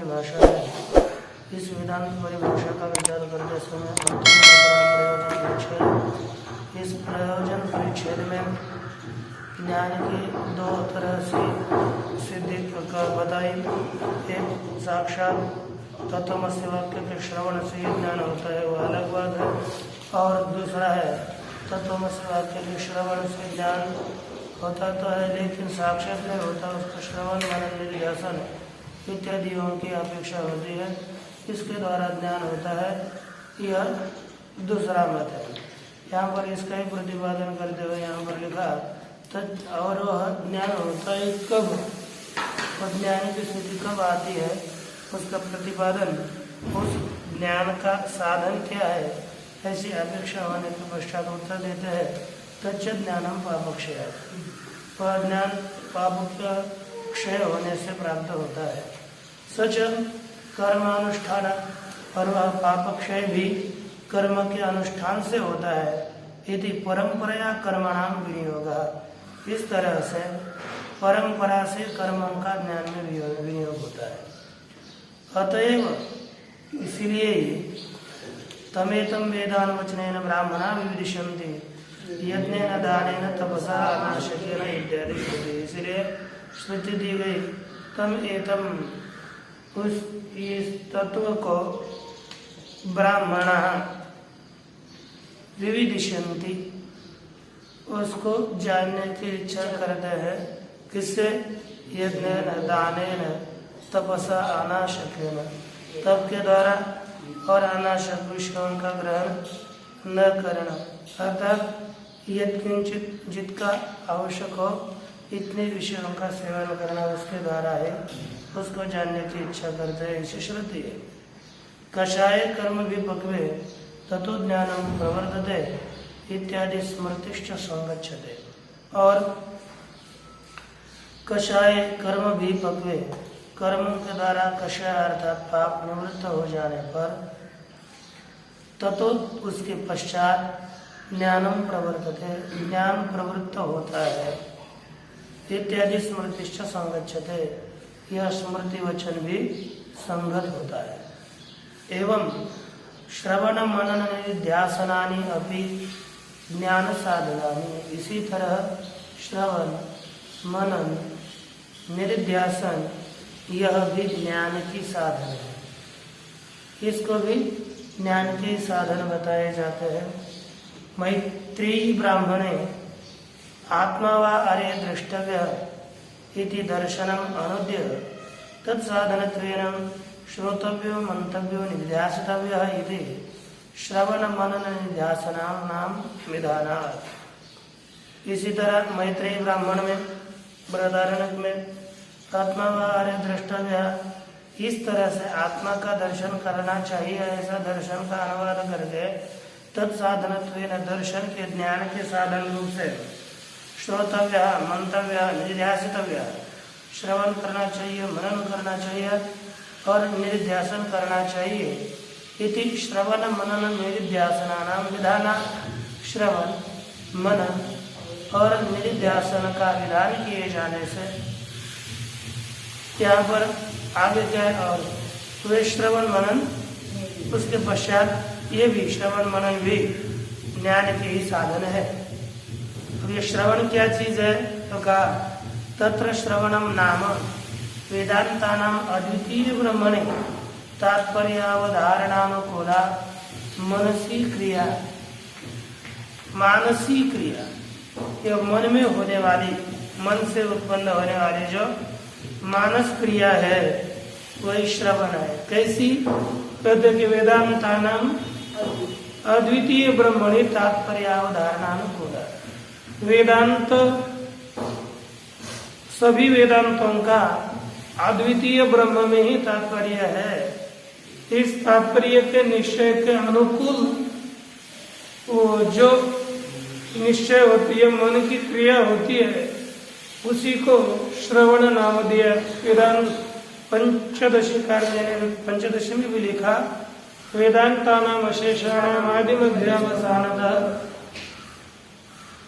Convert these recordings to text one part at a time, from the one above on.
भाषा है। इस वेदांत परिभाषा का विचार करते समय अंतिम प्रयोजन परिच्छेद, इस प्रयोजन परिच्छेद में ज्ञान की दो तरह से सिद्धि बताई। एक साक्षात तत्वमसि वाक्य के श्रवण से ही ज्ञान होता है, वह अलग बात है। और दूसरा है तत्वमसि वाक्य के श्रवण से ज्ञान होता तो है लेकिन साक्षात नहीं होता, उसका श्रवण मनन निध्यासन इत्यादियों की अपेक्षा होती है, इसके द्वारा ज्ञान होता है। यह दूसरा मत है। यहाँ पर इसका ही प्रतिपादन करते हुए यहाँ पर लिखा और वह ज्ञान होता है कब, और ज्ञान की स्थिति कब आती है, उसका प्रतिपादन उस ज्ञान का साधन क्या है ऐसी अपेक्षा होने के पश्चात उत्तर देते हैं तच्च ज्ञानम पापक्षय, वह ज्ञान पाप का क्षय होने से प्राप्त होता है। सच कर्मानुष्ठान, और वह पाप क्षय भी कर्म के अनुष्ठान से होता है। यदि परंपरा कर्मणाम विनियोग, इस तरह से परंपरा से कर्मों का ज्ञान में विनियोग होता है। अतएव इसलिए तमेतम वेदान वचनेन ब्राह्मणा विविदिशन्ति यज्ञेन दानेन तपसा अनाशकेन इत्यादि। इसलिए स्मृति दी गई तम एतम, उस इस तत्व को ब्राह्मण विविदिशन्ति, उसको जानने की इच्छा करते हैं। किससे? यज्ञेन दानेन तपसा अनाशकेन, तप के द्वारा और अनाशक विषयों का ग्रहण न करना, अर्थात यत्किंचित जितना आवश्यक हो इतने विषयों का सेवन करना उसके द्वारा है, उसको जानने की इच्छा करते हैं, इसे श्रुति है। कषाय कर्म विपक्वे ततो ज्ञानम प्रवर्तते इत्यादि स्मृतिश्च संगच्छते। और कषाय कर्म विपक्वे, कर्मों के द्वारा कषाय अर्थात पाप निवृत्त हो जाने पर ततो उसके पश्चात ज्ञानम प्रवर्तते, ज्ञान प्रवृत्त होता है। इत्यादि स्मृतिश्च संगच्छते, यह स्मृति वचन भी संगत होता है। एवं श्रवण मनन निध्यासनानि अपि ज्ञान साधनानि, इसी तरह श्रवण मनन निध्यासन यह भी ज्ञान की साधन है, इसको भी ज्ञान के साधन बताए जाते हैं। मैत्रेयी ब्राह्मणे आत्मा वा अरे द्रष्टव्य इति दर्शनम अनुद्य तत्साधनत्वेन श्रोतव्यो मंतव्यो निध्यासितव्यः इति श्रवण मनन निध्यासनाम नाम विधानात्। इसी तरह मैत्रेयी ब्राह्मण में बृहदारण्यक में आत्मा वा अरे द्रष्टव्य, इस तरह से आत्मा का दर्शन करना चाहिए, ऐसा दर्शन का अनुवाद करके तत्साधनत्वेन दर्शन के ज्ञान के साधन रूप से श्रोतव्य मंतव्य निध्यासितव्य, श्रवण करना चाहिए, मनन करना चाहिए और निध्यासन करना चाहिए। इति श्रवण मनन निध्यासनानाम विधाना, श्रवण मनन और निध्यासन का विधान किए जाने से यहाँ पर आगे क्या है, और वे श्रवण मनन उसके पश्चात ये भी श्रवण मनन भी ज्ञान के ही साधन है। अब ये श्रवण क्या चीज है तो कहा तत्र श्रवणम नाम वेदांतानाम अद्वितीय ब्रह्मणे तात्पर्यावधारणानुकूला मनसी क्रिया, मानसी क्रिया, ये मन में होने वाली, मन से उत्पन्न होने वाली जो मानस क्रिया है वही श्रवण है। कैसी? कहते कि वेदांतानाम अद्वितीय ब्रह्मणि तात्पर्यावधारणानुकूला, वेदांत सभी वेदांतों का अद्वितीय ब्रह्म में ही तात्पर्य है। इस तात्पर्य के निश्चय के अनुकूल वो जो निश्चय होती है, मन की क्रिया होती है, उसी को श्रवण नाम दिया। वेदांत पंचदशी कार्य पंचदशी में भी लिखा वेदांतानाम अशेषाणाम आदि मध्यावसानतः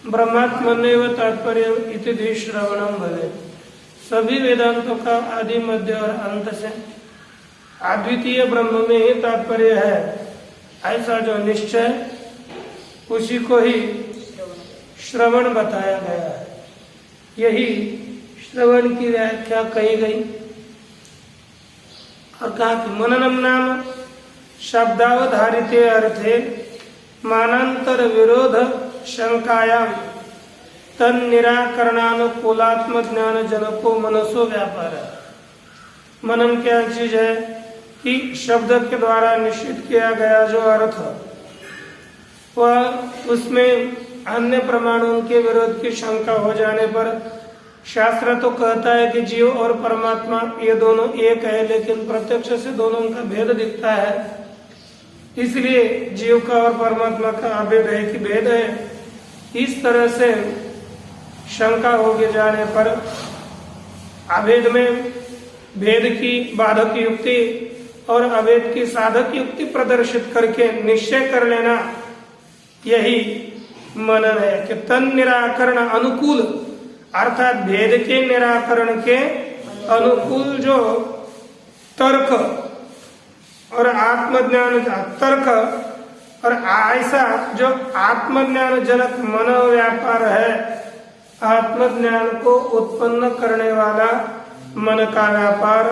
ब्रह्मात्मन्येव तात्पर्य इति श्रवणम भवेत्। सभी वेदांतों का आदि मध्य और अंत से अद्वितीय ब्रह्म में ही तात्पर्य है, ऐसा जो निश्चय उसी को ही श्रवण बताया गया है। यही श्रवण की व्याख्या कही गई। और कहा कि मननम नाम शब्दावधारिते अर्थे मानांतर विरोध शंकायाम तन निराकरणानुकूलात्म ज्ञान जनको मनसो व्यापार है। मनन क्या चीज है कि शब्द के द्वारा निश्चित किया गया जो अर्थ वह उसमें अन्य प्रमाणों के विरोध की शंका हो जाने पर शास्त्र तो कहता है कि जीव और परमात्मा ये दोनों एक है, लेकिन प्रत्यक्ष से दोनों का भेद दिखता है, इसलिए जीव का और परमात्मा का अभेद है कि भेद है। इस तरह से शंका हो जाने पर अभेद में भेद की बाधक युक्ति और अभेद की साधक युक्ति प्रदर्शित करके निश्चय कर लेना, यही मनन है। कि तन निराकरण अनुकूल अर्थात भेद के निराकरण के अनुकूल जो तर्क और आत्मज्ञान तर्क और ऐसा जो आत्मज्ञान जनक मनोव्यापार है, आत्मज्ञान को उत्पन्न करने वाला मन का व्यापार,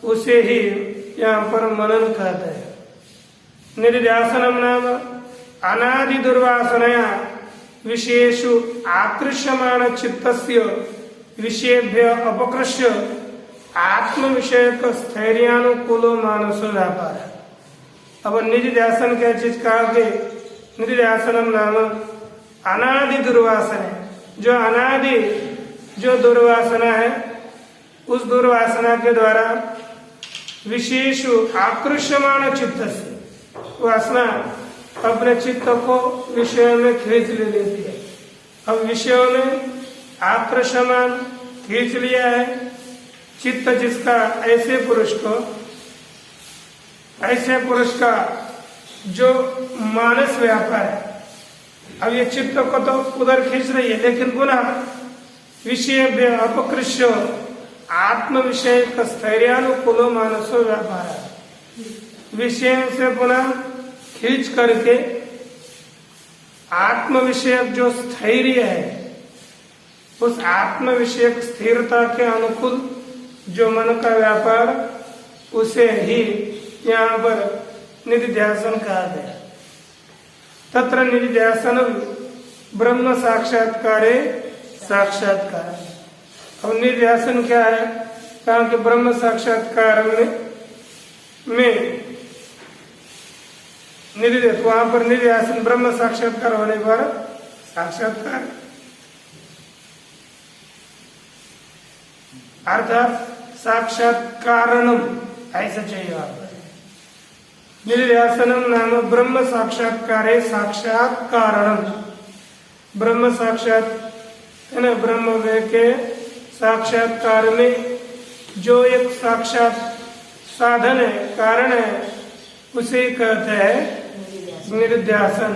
उसे ही यहाँ पर मनन कहते हैं। निधिध्यासनम नाम अनादि दुर्वासनया विषयेषु आकृष्यमाण चित्तस्य विषयेभ्य अपकृष्य आत्म विषयक स्थैर्यानुकूलो मानसो व्यापार है। अब निधिध्यासन क्या चीज कहा कि निधिध्यासनम नाम अनादि दुर्वासना, जो अनादि जो दुर्वासना है उस दुर्वासना के द्वारा विशेषु आकृष्यमाण चित्त से वासना अपने चित्त को विषय में खींच ले लेती है। अब विषयों में आकृष्यमान खींच लिया है चित्त जिसका, ऐसे पुरुष का जो मानस व्यापार है। अब ये चित्त को तो उधर खींच रही है, लेकिन पुनः विषय अपकृष्य आत्म विषय का स्थैर्यानुकूलो मानसो व्यापार है। विषय से पुनः खींच करके आत्म विषयक जो स्थैर्य है, उस आत्म विषयक स्थिरता के अनुकूल जो मन का व्यापार, उसे ही यहाँ पर निधिध्यासन कहा गया। तत्र निधिध्यासनम ब्रह्म साक्षात्कारे साक्षात्कार। अब निधिध्यासन क्या है? कहा कि ब्रह्म साक्षात्कार में निधिध्यासन, वहां पर निधिध्यासन ब्रह्म साक्षात्कार होने पर साक्षात्कार अर्थात साक्षात्कारणम ऐसा चाहिए वहां पर। निधिध्यासनम नाम ब्रह्म साक्षात्कारे साक्षात्कारणम। ब्रह्म साक्षात है ना, ब्रह्म के साक्षात्कार में जो एक साक्षात साधन है, कारण है, उसे कहते हैं निधिध्यासन।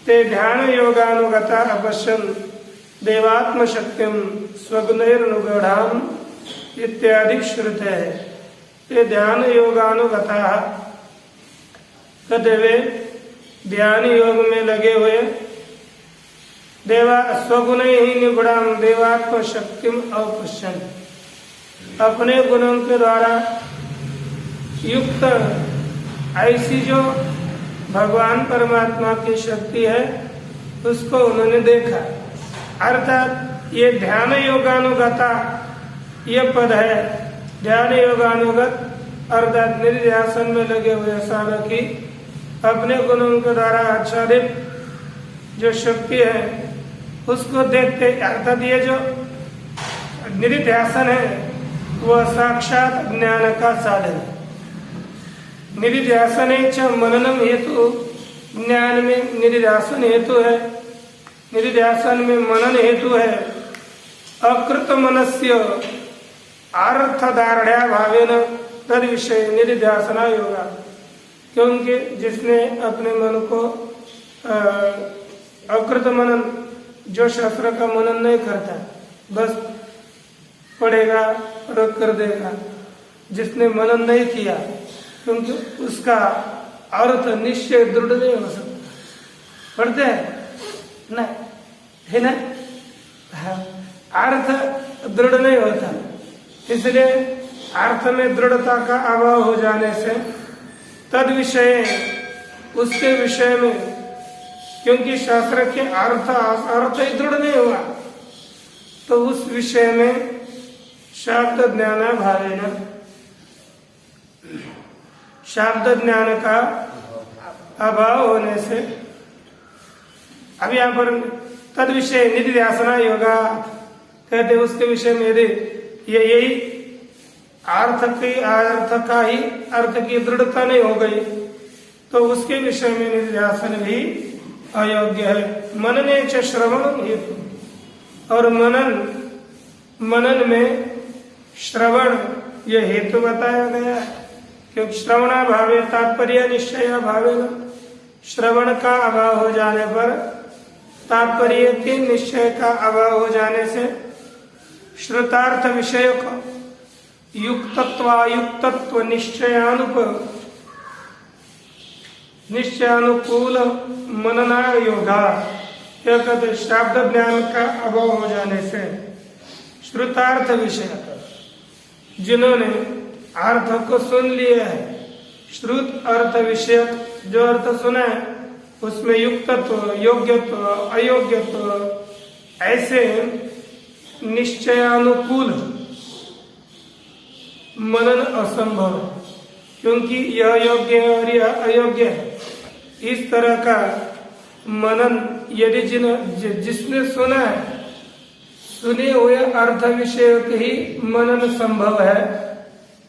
ते ध्यान योगानुगता अपश्यन देवात्म शक्तिम स्वगुणैर्नुगढ़ाम इत्यादि श्रुत है। ते ध्यान योगानुगता कहते हुए ध्यान योग में लगे हुए देवा स्वगुण ही निगुणाम देवात्म शक्तिम अपश्यन, अपने गुणों के द्वारा युक्त ऐसी जो भगवान परमात्मा की शक्ति है उसको उन्होंने देखा। अर्थात ये ध्यान योगानुगता ये पद है। ध्यान योगानुगत अर्थात निधिध्यासन में लगे हुए साधक ही अपने गुणों के द्वारा आच्छादित जो शक्ति है उसको देखते। अर्थात ये जो निधिध्यासन है वह साक्षात ज्ञान का साधन है। निधिध्यासन मननम हेतु, ज्ञान में निधिध्यासन हेतु है, निधिध्यासन में मनन हेतु है। अकृत मनस्य अर्थधारण्या भावेन तद विषय निधिध्यासना योगा। क्योंकि जिसने अपने मन को अकृत मनन, जो शास्त्र का मनन नहीं करता, बस पढ़ेगा, रख कर देगा, जिसने मनन नहीं किया, क्योंकि उसका अर्थ निश्चय दृढ़ नहीं हो सकता। पढ़ते हैं ना, है ना? हाँ, अर्थ दृढ़ नहीं होता, इसलिए अर्थ में दृढ़ता का अभाव हो जाने से तद विषय, उसके विषय में, क्योंकि शास्त्र के अर्थ ही दृढ़ नहीं हुआ, तो उस विषय में शब्द ज्ञान भावेन, शब्द ज्ञान का अभाव होने से, अब यहाँ पर तद विषय निधिध्यासना योगा कहते, उसके विषय में यदि यही अर्थ की दृढ़ता नहीं हो गई, तो उसके विषय में निधिध्यासन भी अयोग्य है। मनने च श्रवण हेतु, और मनन में श्रवण यह हेतु बताया गया है, क्योंकि श्रवणा भावे तात्पर्य निश्चय भावे, श्रवण का अभाव हो जाने पर, तात्पर्य के निश्चय का अभाव हो जाने से श्रुतार्थ विषय का युक्तत्व निश्चयानुकूल मनना योगा, क्या कहते, शब्द ज्ञान का अभाव हो जाने से श्रुतार्थ विषय, जिन्होंने अर्थ को सुन लिया है, श्रुत अर्थ विषय जो अर्थ सुना है उसमें युक्तत्व, योग्यत्व, अयोग्यत्व, ऐसे निश्चयानुकूल मनन असंभव है, क्योंकि यह योग्य है और यह अयोग्य है। इस तरह का मनन यदि जिसने सुना है, सुने हुए अर्थ विषय के ही मनन संभव है।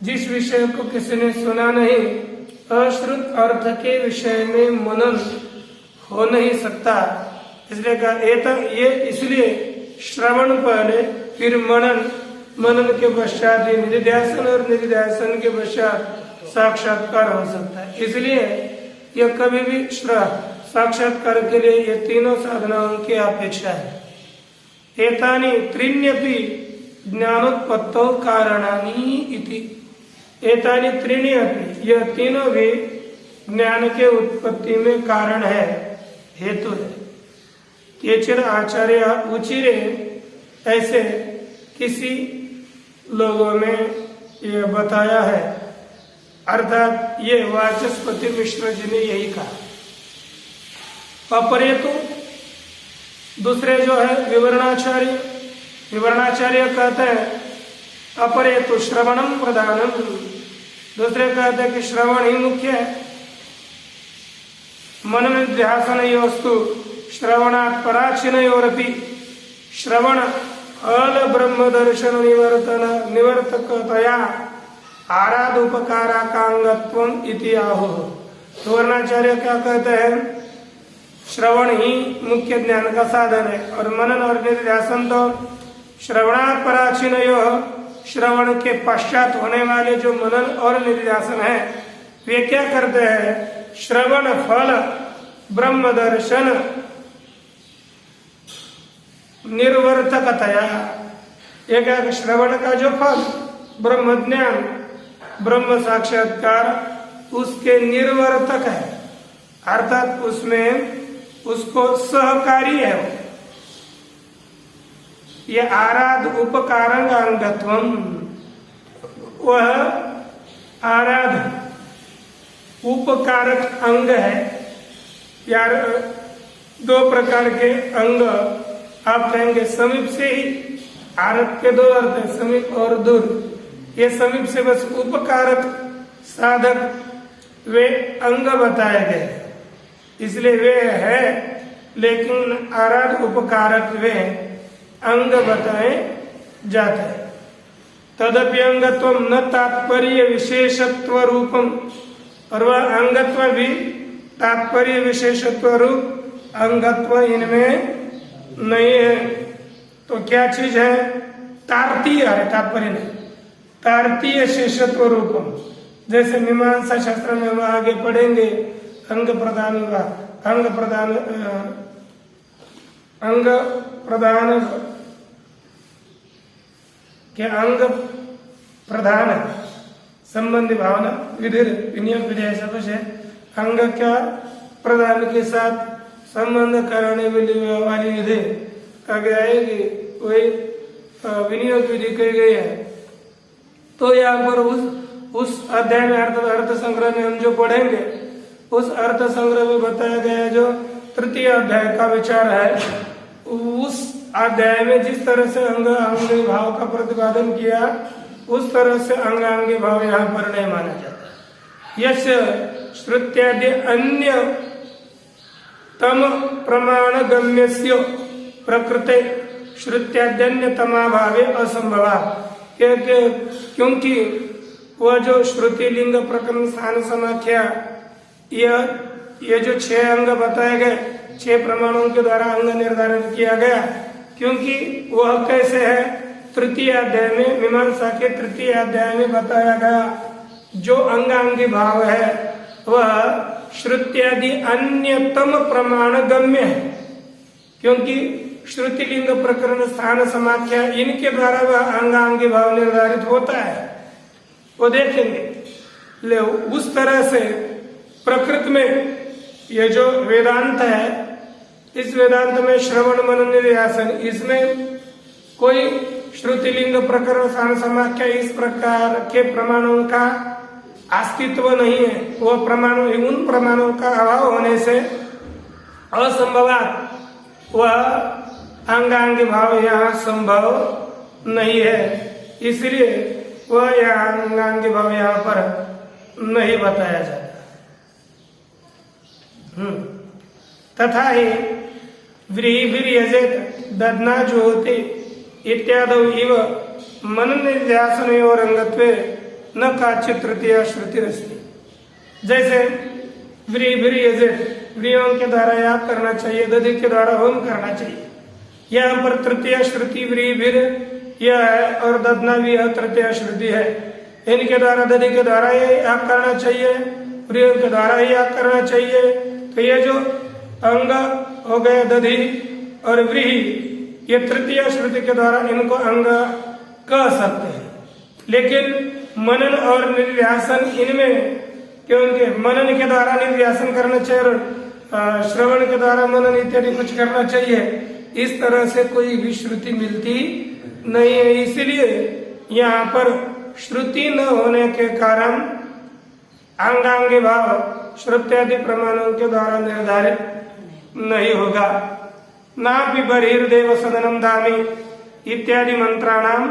जिस विषय को किसी ने सुना नहीं, अश्रुत अर्थ के विषय में मनन हो नहीं सकता। इसलिए कहा ये इसलिए श्रवण पहले, फिर मनन के पश्चात ही निधिध्यासन, और निधिध्यासन के पश्चात साक्षात्कार हो सकता है। इसलिए यह कभी भी साक्षात्कार के लिए ये तीनों साधनाओं की अपेक्षा है। एतानि त्रीण्यपि ज्ञानोत्पत्तौ कारणानि इति, एतानि त्रीण्यपि, यह तीनों भी ज्ञान के उत्पत्ति में कारण है, हेतु है। केचन आचार्य उचिरे, ऐसे किसी लोगों में यह बताया है, अर्थात ये वाचस्पति मिश्र जी ने यही कहा। अपरे तो दूसरे जो है विवरणाचार्य कहते हैं अपरे तो श्रवणम प्रधानम, दूसरे कहते हैं कि श्रवण ही मुख्य है। मन में ध्यासन योस्तु श्रवणात् पराचिनयोरपि, श्रवण अल ब्रह्म दर्शन निवर्तकतया आराध उपकाराकांगत्वम इति आहो। तो वर्णाचार्य क्या कहते हैं, श्रवण ही मुख्य ज्ञान का साधन है, और मनन और निधिध्यासन तो श्रवणात् पराचिनयो, श्रवण के पश्चात होने वाले जो मनन और निधिध्यासन है, वे क्या करते हैं, श्रवण फल ब्रह्म दर्शन निर्वर्तकतया, एक श्रवण का जो फल ब्रह्म ज्ञान, ब्रह्म साक्षात्कार, उसके निर्वर्तक है, अर्थात उसमें उसको सहकारी है। यह आराध उपकारंग अंगत्वम, वह आराध उपकारक अंग है। यार दो प्रकार के अंग आप कहेंगे, समीप से ही, आरत के दो अर्थ है, समीप और दूर। ये समीप से बस उपकारक साधक वे अंग बताए गए, इसलिए वे है, लेकिन आराध उपकारक वे अंग बताए जाते हैं। तदपि अंगत्व न तात्पर्य विशेषत्व रूपम, और वह अंगत्व भी तात्पर्य विशेषत्व रूप अंगत्व इनमें नहीं है। तो क्या चीज है, तार्तीय है, तात्पर्य नहीं, तार्तीय शेषत्व रूपम। जैसे मीमांसा शास्त्र में हम आगे पढ़ेंगे, अंग प्रदान के अंग प्रधान संबंधी भावना विधि विनियोग विधि ऐसा कुछ है। अंग क्या प्रदान के साथ संबंध कराने वाली विधि कहा गया है कि वही विनियोग विधि कही गई है। तो यहाँ पर उस अध्याय में अर्थ संग्रह में हम जो पढ़ेंगे उस अर्थ संग्रह में बताया गया जो तृतीय अध्याय का विचार है, उस अध्याय में जिस तरह से अंग अंगी भाव का प्रतिपादन किया उस तरह से अंगांगी भाव यहाँ पर नहीं माना जाता। यश श्रुत्यादि अन्य तम प्रमाण गम्यस्य प्रकृते श्रुत्याद्यन्य तमाभावे असंभवा, क्योंकि वह जो श्रुति लिंग प्रकरण स्थान समाख्या ये जो 6 अंग बताए गए 6 प्रमाणों के द्वारा अंग निर्धारित किया गया, क्योंकि वह कैसे है तृतीय अध्याय में मीमांसा के तृतीय अध्याय में बताया गया जो अंगांगी भाव है वह श्रुत्यादि अन्यतम प्रमाण गम्य है, क्योंकि श्रुति लिंग प्रकरण स्थान समाख्या इनके द्वारा वह अंगांगी भाव निर्धारित होता है, वो देखेंगे। ले उस तरह से प्रकृत में ये जो वेदांत है इस वेदांत में श्रवण मनन निध्यासन इसमें कोई श्रुति लिंग प्रकरण स्थान समाख्या इस प्रकार के प्रमाणों का अस्तित्व नहीं है। वह प्रमाणों उन प्रमाणों का अभाव होने से असंभवात वह अंगांगी भाव यहाँ संभव नहीं है, इसलिए वह यह अंगांगी भाव यहाँ पर नहीं बताया जाता। तथा ही व्रीभिर्यजेत ददना जो होते इत्यादि इव मनन निध्यासनयोर अंगत्वे न काचित तृतीय श्रुति रस्ती। जैसे व्रीभिर्यजेत व्रीयों के द्वारा याग करना चाहिए, दधि के द्वारा होम करना चाहिए, यहाँ पर तृतीय श्रुति व्रीभिर यह है और ददना भी यह तृतीय श्रुति है। इनके द्वारा दधि के द्वारा ये याग करना चाहिए, व्रीयों के द्वारा ही याग करना चाहिए। तो ये जो अंग हो गए दधि और व्रीहि ये तृतीय श्रुति के द्वारा इनको अंग कह सकते हैं, लेकिन मनन और निध्यासन इनमें, क्योंकि मनन के द्वारा निध्यासन करना चाहिए और श्रवण के द्वारा मनन इत्यादि कुछ करना चाहिए, इस तरह से कोई भी श्रुति मिलती नहीं है। इसलिए यहाँ पर श्रुति न होने के कारण अंगांगी भाव श्रुत्यादि प्रमाणों के द्वारा निर्धारित नहीं होगा। ना भी बहिर्देव सदनम धामी इत्यादि मंत्राणाम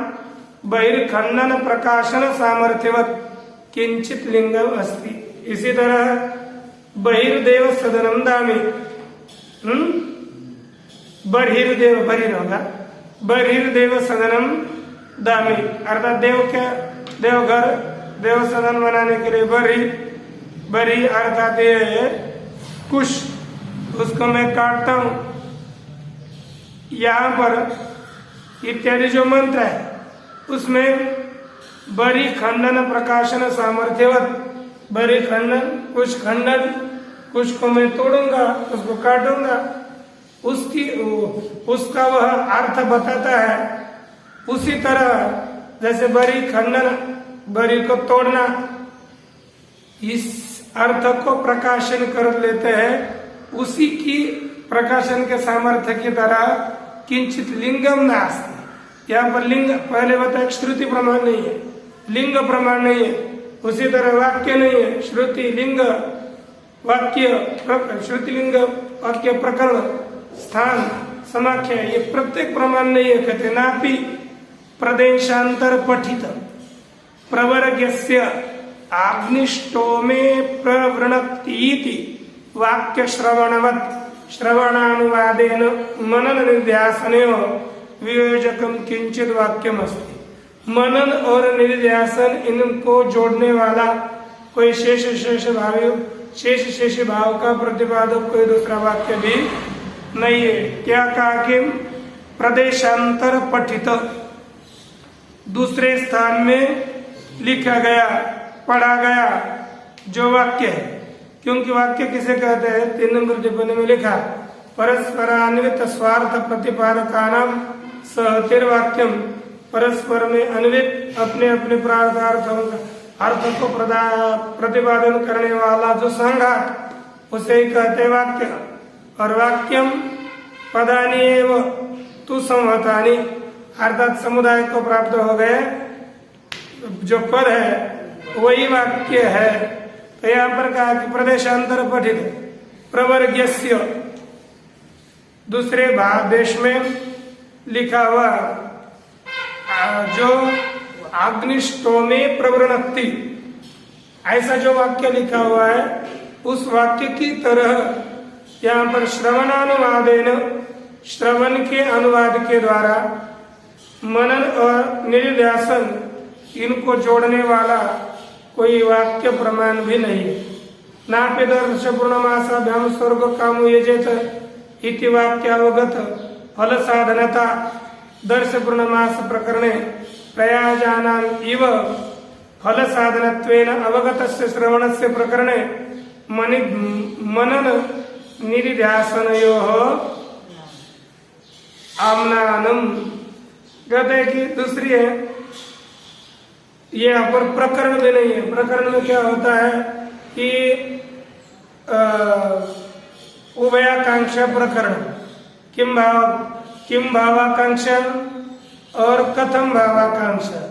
बहिर्खंडन प्रकाशन सामर्थ्यवत किंचित लिंगम अस्ति। इसी तरह बहिर्देव सदनम धामी बहिर्देव बहिर होगा बहिर्देव सदनम धामी अर्थात देव के देवघर देव सदन बनाने के लिए बरी अर्थात ये कुश उसको मैं काटता हूं। यहाँ पर इत्यादि जो मंत्र है उसमें बरी खंडन प्रकाशन सामर्थ्यवत बरी खंडन कुछ को मैं तोड़ूंगा उसको काटूंगा उसका वह अर्थ बताता है। उसी तरह जैसे बरी खंडन बरी को तोड़ना इस अर्थ को प्रकाशन कर लेते हैं, उसी की प्रकाशन के सामर्थ्य की तरह किंचित लिंगम नास्ति। यहाँ पर लिंग पहले बताया श्रुति प्रमाण नहीं है, लिंग प्रमाण नहीं है, उसी तरह वाक्य नहीं है, श्रुति लिंग वाक्य श्रुति लिंग वाक्य प्रकरण स्थान समाख्या ये प्रत्येक प्रमाण नहीं है। कहते नापि प्रदेशांतर पठित प्रवर्ग्यस्य आग्निष्टोमे प्रवृणतीति वाक्य श्रवणवत् श्रवणानुवादेन मनन निध्यासनेव वियोजकम किंचित वाक्यम अस्ति। मनन और निध्यासन इनको जोड़ने वाला कोई शेष भाव का प्रतिपादक कोई दूसरा वाक्य भी नहीं है। क्या कहा कि प्रदेशांतर पठित दूसरे स्थान में लिखा गया पढ़ा गया जो वाक्य है, क्योंकि वाक्य किसे कहते हैं 3 नंबर टिप्पणी में लिखा परस्परान्वित स्वार्थ प्रतिपादकानाम सहतिर्वाक्यम परस्पर में अन्वित अपने अपने प्रार्थार्थों अर्थ को प्रतिपादन करने वाला जो संघात उसे ही कहते वाक्य। और वाक्यम पदानी एव तु संहतानी, अर्थात समुदाय को प्राप्त हो गए जो पद है वही वाक्य है। तो यहाँ पर कहा कि प्रदेशांतर पठित प्रवर्ग्यस्य, दूसरे देश में लिखा हुआ जो अग्निष्टोमे प्रवृणक्ति, ऐसा जो वाक्य लिखा हुआ है उस वाक्य की तरह यहाँ पर श्रवणानुवादेन, श्रवण के अनुवाद के द्वारा मनन और निधिध्यासन इनको जोड़ने वाला कोई वाक्य प्रमाण भी नहीं है। नापि दर्श पूर्णमासाभ्याम स्वर्ग कामो यजेत इति वाक्यावगत फल साधनता दर्श पूर्णमास प्रकरणे प्रयाजानाम इव फल साधनत्वेन अवगतस्य श्रवणस्य प्रकरणे मनन निधिध्यासनयोः आम्नानम। कहते हैं कि दूसरी है, ये यहाँ पर प्रकरण भी नहीं है। प्रकरण में क्या होता है कि उभयाकांक्षा प्रकरण, किम भावाकांक्षा और कथम भावाकांक्षा,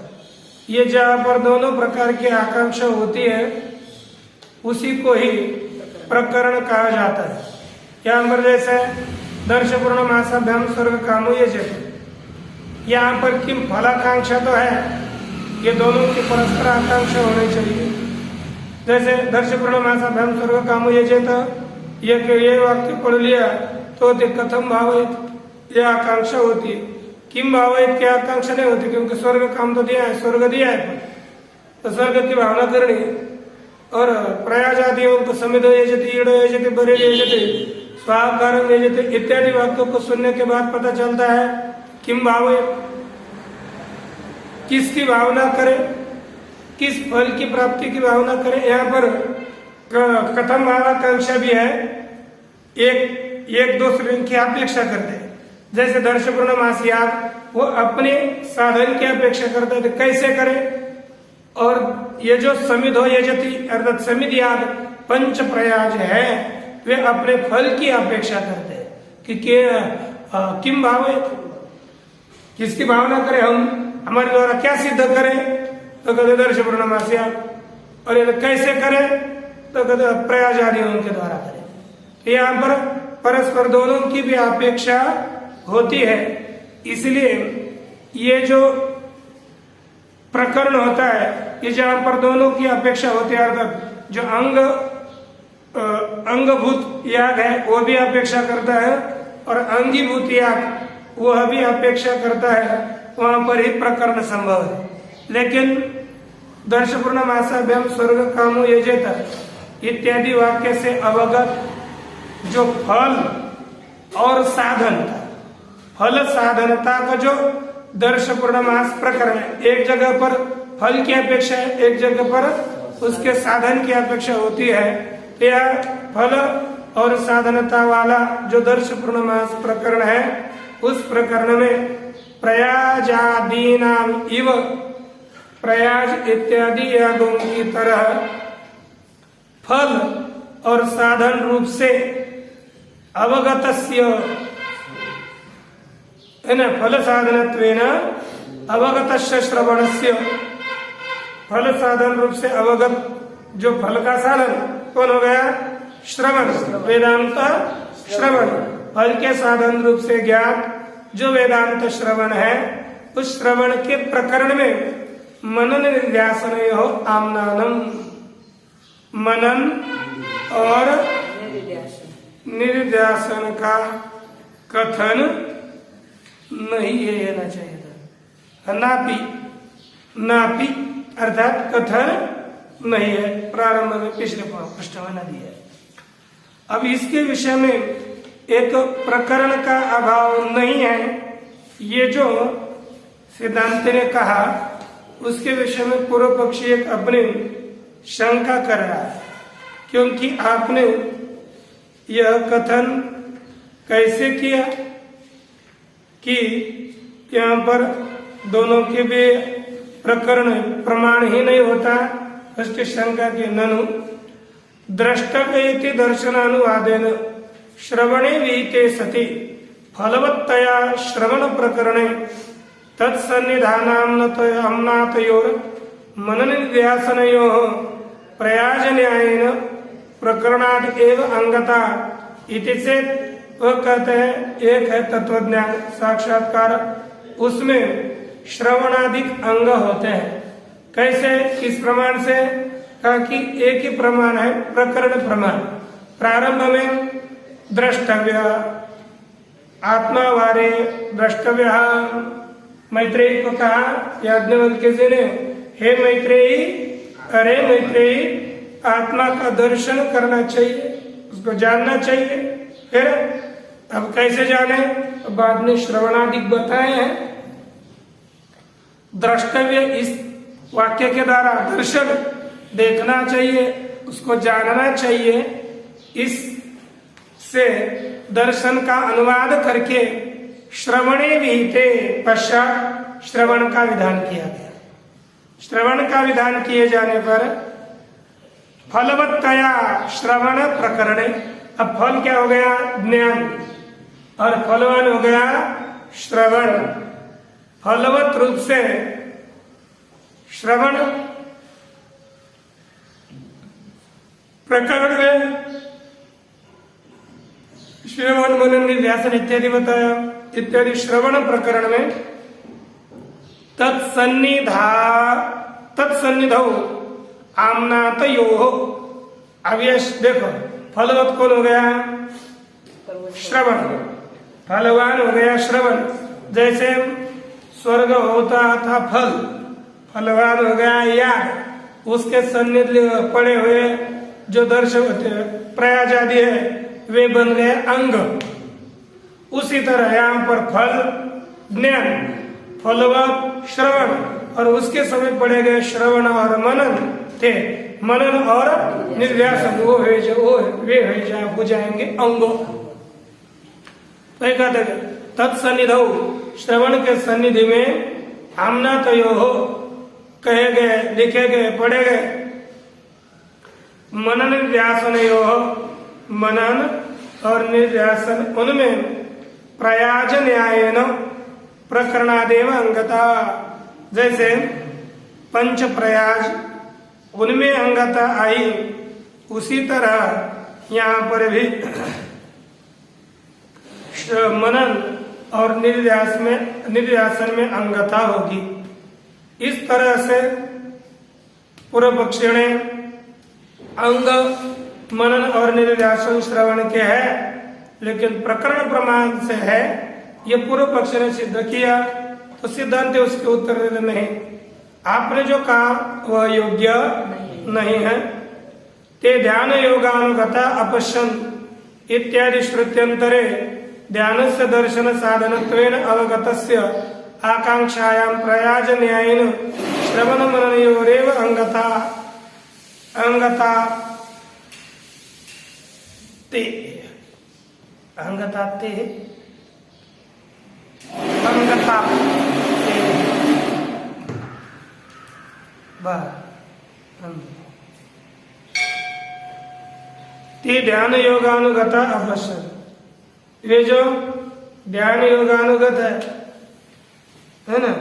ये जहाँ पर दोनों प्रकार की आकांक्षा होती है उसी को ही प्रकरण कहा जाता है। यहाँ पर जैसे दर्श पूर्णमासाभ्याम स्वर्ग कामो यजेत, यहाँ पर किम फलाकांक्षा तो है, ये दोनों की परस्पर आकांक्षा होनी चाहिए। जैसे दर्श पूर्णमासाभ्याम स्वर्ग कामो यजेत, ये वाक्य पढ़ लिया तो कथम भावयत, ये आकांक्षा होती है। किम भावयत की आकांक्षा नहीं होती, क्योंकि स्वर्ग काम तो दिया है, स्वर्ग दिया है तो स्वर्ग की भावना करनी है। और प्रयाजादियों को समिधो यजति, ईडो यजति, बरे यजति, स्वाकारम यजति इत्यादि वाक्यों को सुनने के बाद पता चलता है किम भावयत, किसकी भावना करे, किस फल की प्राप्ति की भावना करे। यहाँ पर कथम भावाकांक्षा भी है, एक दूसरे की अपेक्षा करते हैं। जैसे दर्श पूर्णमास याग वो अपने साधन की अपेक्षा करते हैं, तो कैसे करे। और ये जो समिधो यजति अर्थात समिध याग पंच प्रयाज है वे अपने फल की अपेक्षा करते हैं कि किम भावयत, किसकी भावना करें, हम हमारे द्वारा क्या सिद्ध करें, तो कहते दर्श पूर्णमास याग। और ये कैसे करें, तो कहते प्रयाज आदियों के द्वारा करें। तो यहाँ पर परस्पर दोनों की भी अपेक्षा होती है। इसलिए ये जो प्रकरण होता है ये जहाँ पर दोनों की अपेक्षा होती है, अर्थात जो अंगभूत याग है वो भी अपेक्षा करता है और अंगीभूत याग वह भी अपेक्षा करता है, वहां पर ही प्रकरण संभव है। लेकिन दर्श पूर्णमासाभ्याम स्वर्ग कामो यजेत इत्यादि वाक्य से अवगत जो फल और साधनता, फल साधनता का जो दर्श पूर्णमास प्रकरण है, एक जगह पर फल की अपेक्षा है, एक जगह पर उसके साधन की अपेक्षा होती है। यह फल और साधनता वाला जो दर्श पूर्णमास प्रकरण है उस प्रकरण में प्रयाजादीनाम इव, प्रयाज इत्यादि यागों की तरह फल और साधन रूप से अवगतस्य फल साधनत्वेन अवगतस्य श्रवणस्य, फल साधन रूप से अवगत जो फल का साधन कौन हो गया, श्रवण, वेदांत श्रवण। फल के साधन रूप से ज्ञात जो वेदांत श्रवण है उस श्रवण के प्रकरण में मनन निध्यासनयो आम्नानम, मनन और निध्यासन का कथन नहीं लेना चाहिए था। नापी अर्थात कथन नहीं है, प्रारंभ में पिछले पृष्ठ में न दिया है। अब इसके विषय में एक प्रकरण का अभाव नहीं है, ये जो सिद्धांत ने कहा उसके विषय में पूर्व पक्षी एक अपनी शंका कर रहा है, क्योंकि आपने यह कथन कैसे किया कि यहाँ पर दोनों के भी प्रकरण प्रमाण ही नहीं होता, उसकी शंका की ननु द्रष्टव्य दर्शनानुवादेन श्रवणे विहिते सति फलवत्तया श्रवण प्रकरणे तत्सन्निधानाम्नातयोर मनन व्यासनयोः प्रयाज न्यायेन प्रकरणाद एव अंगता इति चेत वह कहते हैं एक है तत्वज्ञान साक्षात्कार, उसमें श्रवणाधिक अंग होते हैं। कैसे? इस प्रमाण से कहा कि एक ही प्रमाण है प्रकरण प्रमाण। प्रारंभ में द्रष्टव्य आत्मावारे द्रष्टव्य, मैत्रेयी को कहा याज्ञवल्क्य जी ने, हे मैत्रेयी, अरे मैत्रेयी, आत्मा का दर्शन करना चाहिए, उसको जानना चाहिए। फिर अब कैसे जाने? बाद में श्रवणादिक बताए हैं। द्रष्टव्य इस वाक्य के द्वारा दर्शन देखना चाहिए, उसको जानना चाहिए। इससे दर्शन का अनुवाद करके श्रवणे विहिते पश्चात श्रवण का विधान किया गया। श्रवण का विधान किए जाने पर फलवत्तया श्रवण प्रकरणे, अब फल क्या हो गया? ज्ञान, और फलवान हो गया श्रवण। फलवत रूप से श्रवण प्रकरण में श्रवण मनन निध्यासन इत्यादि बताया। इत्यादि श्रवण प्रकरण में तत्सन्निधौ आम्नातयोः, अब ये देखो फलवत कौन हो गया? श्रवण। फलवान हो गया श्रवण। जैसे स्वर्ग होता था फल, फलवान हो गया याग, उसके सन्निधि पड़े हुए जो दर्शक होते हैं प्रयाज आदि है वे बन गए अंग। उसी तरह यहाँ पर फल ज्ञान, फलवत श्रवण, और उसके समय पड़े गए श्रवण और मनन थे। मनन और निर्व्यासन वो हो जाएंगे अंगो। तत्सन्निधौ श्रवण के सन्निधि में आम्नातयोः कहे गए, लिखे गए, पढ़े गए। मनन व्यासनयोः, मनन और निर्व्यासन, उनमें प्रयाज न्यायेन प्रकरणादेव अंगता, जैसे पंच प्रयाज उनमें अंगता आई, उसी तरह यहाँ पर भी मनन और निर्व्यासन में अंगता होगी। इस तरह से पूर्व पक्षी ने अंग मनन और निर्व्यासन श्रवण के है, लेकिन प्रकरण प्रमाण से है, ये पूर्व पक्ष ने सिद्ध किया, तो सिद्धांत उसके उत्तर देते नहीं, आपने जो कहा वह योग्य नहीं है। ते ध्यान योगानुगता अपश्यन इत्यादि श्रुत्यंतरे ध्यानस्य दर्शन साधनत्वेन अवगतस्य आकांक्षायां प्रयाज न्यायेन श्रवण मननयोरेव अंगता ते ध्यान योगानुगत अवश्य, ये जो ध्यान योगानुगत है ना,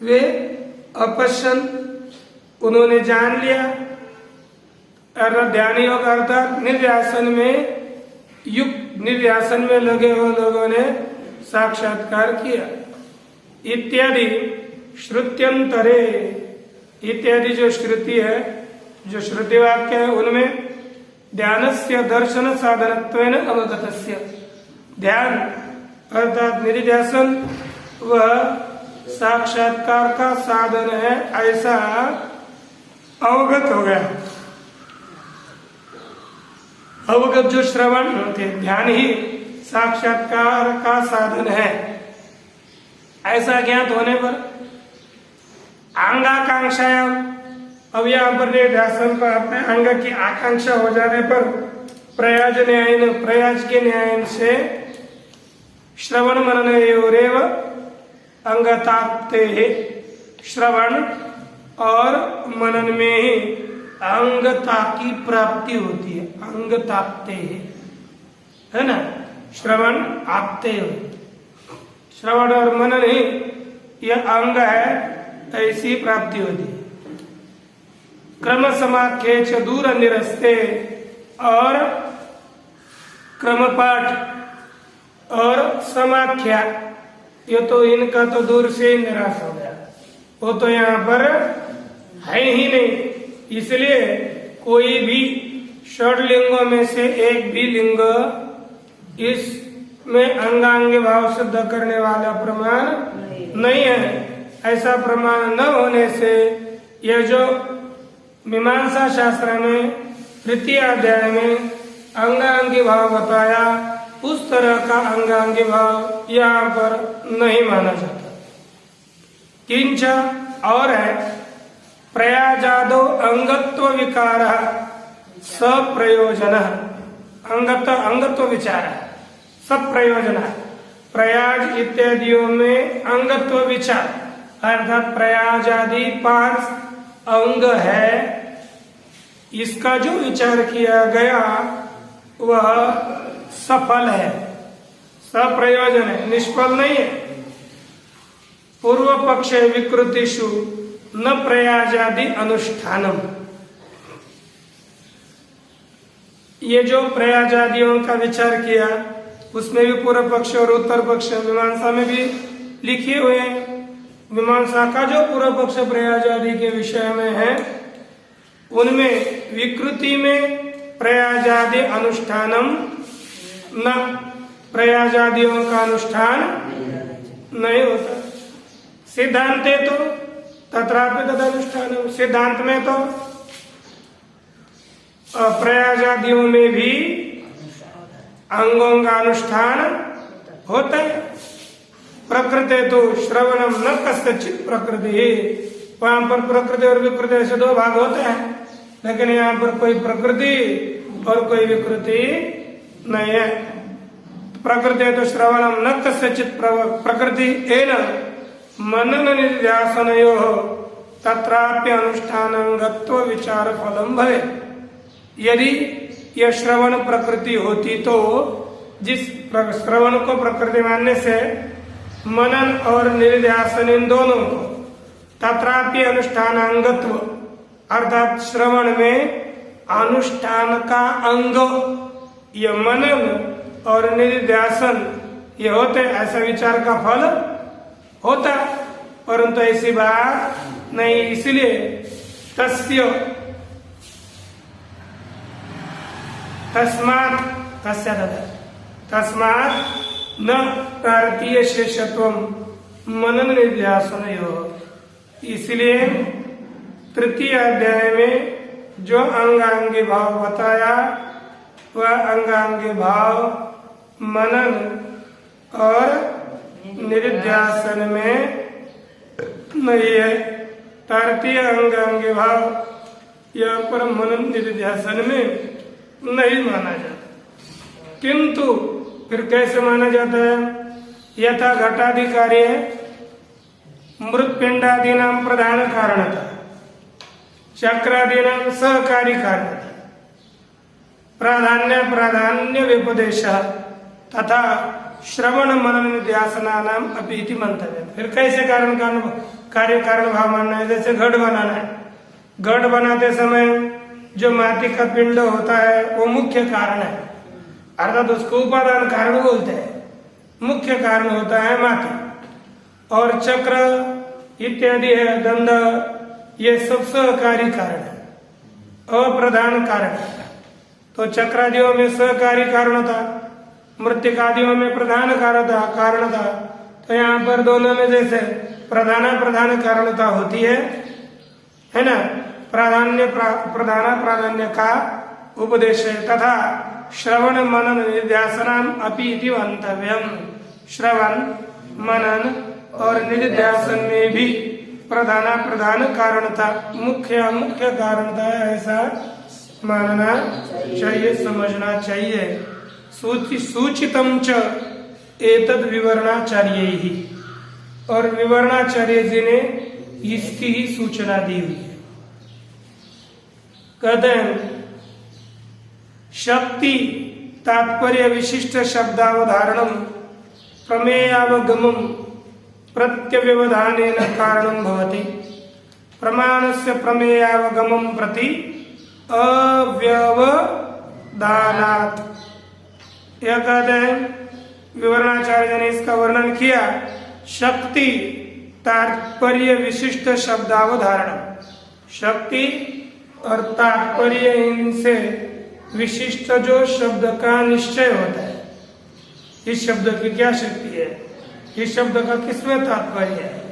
वे अपश्यन उन्होंने जान लिया, और ध्यान योग अर्थात निर्व्यासन में लगे हुए लोगों ने साक्षात्कार किया। इत्यादि श्रुत्यंतरे, इत्यादि जो श्रुति है, जो श्रुति वाक्य है, उनमें ध्यानस्य दर्शन साधनत्वेन अवगतस्य, ध्यान अर्थात निर्ध्यासन वह साक्षात्कार का साधन है, ऐसा अवगत हो गया। अवगत जो श्रवण होते, ध्यान ही साक्षात्कार का साधन है, ऐसा ज्ञात होने पर अंगाकांक्षा, अब यहाँ पर निर्ध्यासन पर अपने अंग की आकांक्षा हो जाने पर प्रयाज न्यायन, प्रयाज के न्याय से श्रवण मननयोरेव अंगताप्ते, श्रवण और मनन में ही अंगता की प्राप्ति होती है। अंगताप्ते है ना, श्रवण आपते हो, श्रवण और मनन ही यह अंग है, ऐसी प्राप्ति होती है। क्रम समाख्ये च दूर निरस्ते, और क्रमपाठ और समाख्या, ये तो इनका तो दूर से ही निराश हो गया, वो तो यहाँ पर है ही नहीं। इसलिए कोई भी षड्लिंगों में से एक भी लिंग इसमें अंगांगी भाव सिद्ध करने वाला प्रमाण नहीं है। ऐसा प्रमाण न होने से यह जो मीमांसा शास्त्र में तृतीय अध्याय में अंगांगी भाव बताया, उस तरह का अंगांगी भाव यहाँ पर नहीं माना जाता। किंच और है, प्रयाजादो अंगत्व विकार सप्रयोजन, अंगत्व विचार सप्रयोजन, प्रयाज इत्यादियों में अंगत्व विचार अर्थात प्रयाज आदि 5 अंग है, इसका जो विचार किया गया वह सफल है, सप्रयोजन है, निष्फल नहीं है। पूर्व पक्ष विकृतिषु न प्रयाजादि अनुष्ठानम, ये जो प्रयाजादियों का विचार किया उसमें भी पूर्व पक्ष और उत्तर पक्ष मीमांसा में भी लिखे हुए हैं। मीमांसा का जो पूर्व पक्ष प्रयाजादि के विषय में है, उनमें विकृति में प्रयाजादि अनुष्ठानम न, प्रयाजादियों का अनुष्ठान नहीं होता। सिद्धांते तो तत्रापि तद अनुष्ठानम, सिद्धांत में तो प्रयाजादियों में भी अंगों का अनुष्ठान होता है। प्रकृति तो श्रवणम न कस्यचित् प्रकृति, वहां पर प्रकृति और विकृति ऐसे 2 भाग होते हैं, लेकिन यहाँ पर कोई प्रकृति और कोई विकृति नहीं है। प्रकृति तो श्रवणम न कस्यचित् प्रकृति एन मनन निध्यासनयोः तत्राप्य अनुष्ठानंगत्व विचार फलम भवे। यदि यह श्रवण प्रकृति होती तो जिस श्रवण को प्रकृति मानने से मनन और निध्यासन इन दोनों को, तत्रापि अनुष्ठानांगत्व अर्थात श्रवण में अनुष्ठान का अंग यह मनन और निध्यासन ये होते, ऐसा विचार का फल होता, परंतु ऐसी बात नहीं। इसलिए तस्मात् न भारतीय शेषत्व मनन निध्यासन योग। इसलिए तृतीय अध्याय में जो अंगांगी भाव बताया वह अंगांगी भाव मनन और निध्यासन में नहीं है। तारतीय अंगांगी भाव यहाँ पर मनन निध्यासन में नहीं माना जाता। किंतु फिर कैसे माना जाता है? यथा घटाधिकारी है मृत्पिंडादि नाम प्रधान कारणता, चक्रादि नाम सहकारी कारणता, प्राधान्य विपदेश तथा श्रवण मनन निध्यासना नाम अपीति मंतव्य। फिर कैसे कार्य कारण भाव मानना है? जैसे घट बनाना है, घट बनाते समय जो माटी का पिंड होता है वो मुख्य कारण है, अर्थात उसको उपादान कारण बोलते हैं। मुख्य कारण होता है माटी, और चक्र इत्यादि है, दंड, ये सब सहकारी कारण है, अप्रधान कारण है। तो चक्रादियों में सहकारी कारण था, मृत्तिकादियों में प्रधान कारण था। तो यहाँ पर दोनों में जैसे प्रधान कारणता होती है ना, प्राधान्य का उपदेश है। तथा श्रवण मनन निध्यासनाम अपि इति मंतव्यम, श्रवण मनन और निध्यासन में भी प्रधान कारणता, मुख्य कारणता ऐसा मानना चाहिए, समझना चाहिए। सूचितम च एतद विवरणाचार्य ही, और विवरणाचार्य जी ने इसकी ही सूचना दी हुई है। कहते हैं शक्ति तात्पर्य विशिष्ट शब्दावधारणम प्रमेयावगमम प्रत्यव्यवधानेन कारणं भवति। प्रमाणस्य प्रमेयावगमं प्रति अव्यवधानात्। यह कहते हैं विवरणाचार्य ने इसका वर्णन किया, शक्ति तात्पर्य विशिष्ट शब्दावधारण, शक्ति और तात्पर्य इनसे विशिष्ट जो शब्द का निश्चय होता है, इस शब्द की क्या शक्ति है, इस शब्द का किसमें तात्पर्य है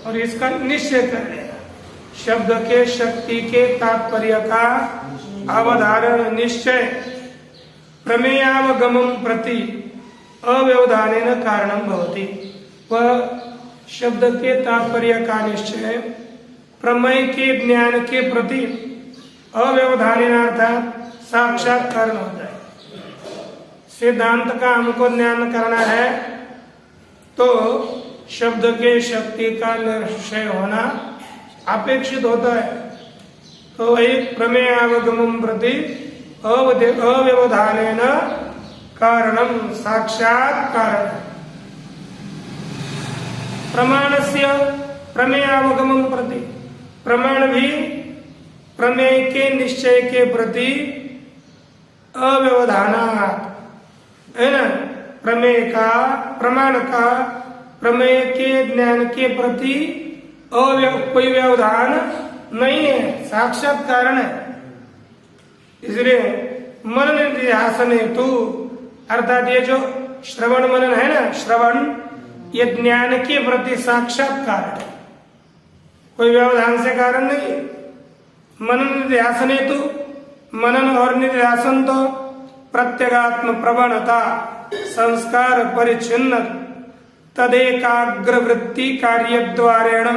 और इसका निश्चय कर लेना। शब्द के शक्ति के तात्पर्य का अवधारण निश्चय प्रमेयावगमं प्रति अव्यवधानेन कारणं भवति। वह शब्द के तात्पर्य का निश्चय प्रमेय के ज्ञान के प्रति अव्यवधानेन अर्थात साक्षात कारण होता है। सिद्धांत का हमको ज्ञान करना है तो शब्द के शक्ति का निश्चय होना अपेक्षित होता है। तो वही प्रमेयावगमं प्रति अव्यवधानेन कारणम साक्षात कारण। प्रमाणस्य प्रमेयावगमं प्रति, प्रमाण भी प्रमेय के निश्चय के प्रति अव्यवधानात् है ना। प्रमेय का प्रमाण का प्रमेय के ज्ञान के प्रति कोई व्यवधान नहीं है, साक्षात कारण है। इसलिए मनन निधिध्यासन हेतु अर्थात ये जो श्रवण मनन है ना, श्रवण ये ज्ञान के प्रति साक्षात कारण है, कोई व्यवधान से कारण नहीं है। मनन निधिध्यासन हेतु, मनन और निधिध्यासन तो प्रत्यगात्म प्रवणता संस्कार परिच्छिन्न तदेकाग्र वृत्ति कार्य द्वारेण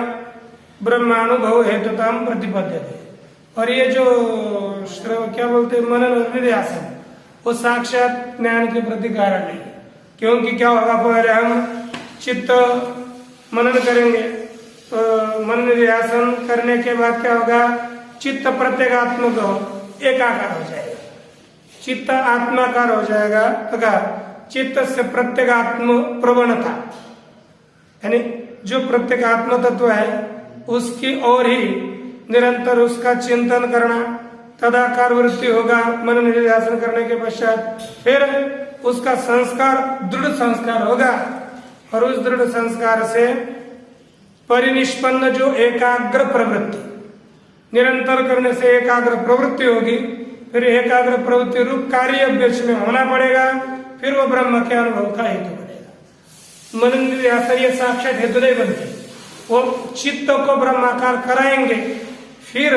ब्रह्मानुभव हेतुताम प्रतिपद्यते। और ये जो क्या बोलते हैं मनन और निधिध्यासन, वो साक्षात ज्ञान के प्रति कारण नहीं है। क्योंकि क्या होगा, पहले हम चित्त मनन करेंगे तो मनन निधिध्यासन करने के बाद क्या होगा, चित्त प्रत्यगात्मक एकाकार हो जाएगा, चित्त आत्माकार हो जाएगा। तो क्या चित्त से प्रत्यगात्म प्रवणता, यानी जो प्रत्यगात्म तत्व है उसकी ओर ही निरंतर उसका चिंतन करना, तदाकार वृत्ति होगा मनन निधिध्यासन करने के पश्चात। फिर उसका संस्कार दृढ़ संस्कार होगा और उस दृढ़ संस्कार से परिनिष्पन्न जो एकाग्र प्रवृत्ति, निरंतर करने से एकाग्र प्रवृत्ति होगी, फिर एकाग्र प्रवृत्ति रूप कार्य बीच में होना पड़ेगा, फिर वो ब्रह्म के अनुभव का हेतु बनेगा। मनन निधिध्यासन ये साक्षात हेतु नहीं बनते, वो चित्त को ब्रह्माकार कराएंगे, फिर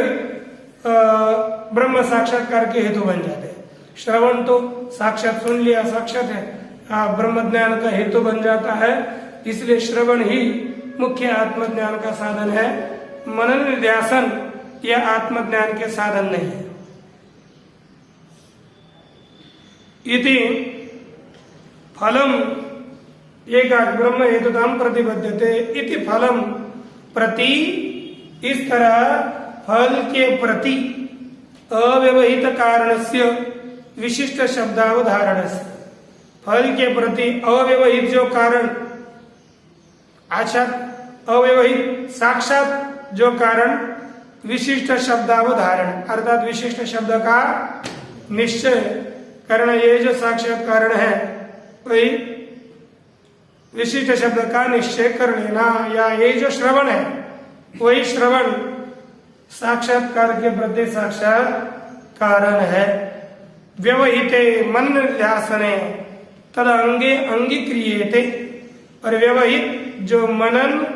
ब्रह्म साक्षात्कार के हेतु बन जाते हैं। श्रवण तो साक्षात सुन लिया, साक्षात है, ब्रह्म ज्ञान का हेतु बन जाता है। इसलिए श्रवण ही मुख्य आत्मज्ञान का साधन है, मनन निधिध्यासन यह आत्मज्ञान के साधन नहीं है। इति फलम एकाग्र ब्रह्म हेतुताम प्रतिपद्यते इति फलम प्रति, इस तरह फल के प्रति अव्यवहित कारणस्य विशिष्ट शब्दावधारणस्य, फल के प्रति अव्यवहित जो कारण, अव्यवहित साक्षात जो कारण विशिष्ट शब्दावधारण अर्थात विशिष्ट शब्द का निश्चय करना, ये जो साक्षात कारण है वही विशिष्ट शब्द का निश्चय कर लेना, या ये जो श्रवण है वही श्रवण साक्षात्कार के प्रति साक्षात कारण है। व्यवहिते मनन निधिध्यासने तद अंगे अंगीक्रियेते, और व्यवहित जो मनन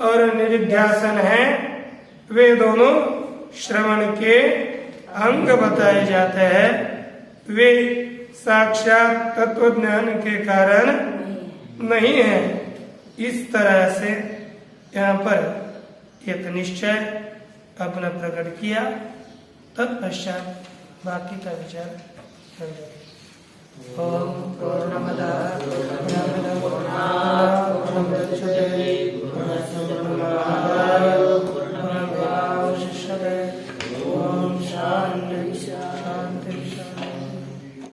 और निधिध्यासन है वे दोनों श्रवण के अंग बताए जाते हैं, वे साक्षात तत्वज्ञान के कारण नहीं है। इस तरह से यहाँ पर एक निश्चय अपना प्रकट किया, तत्पश्चात बाकी का विचार कर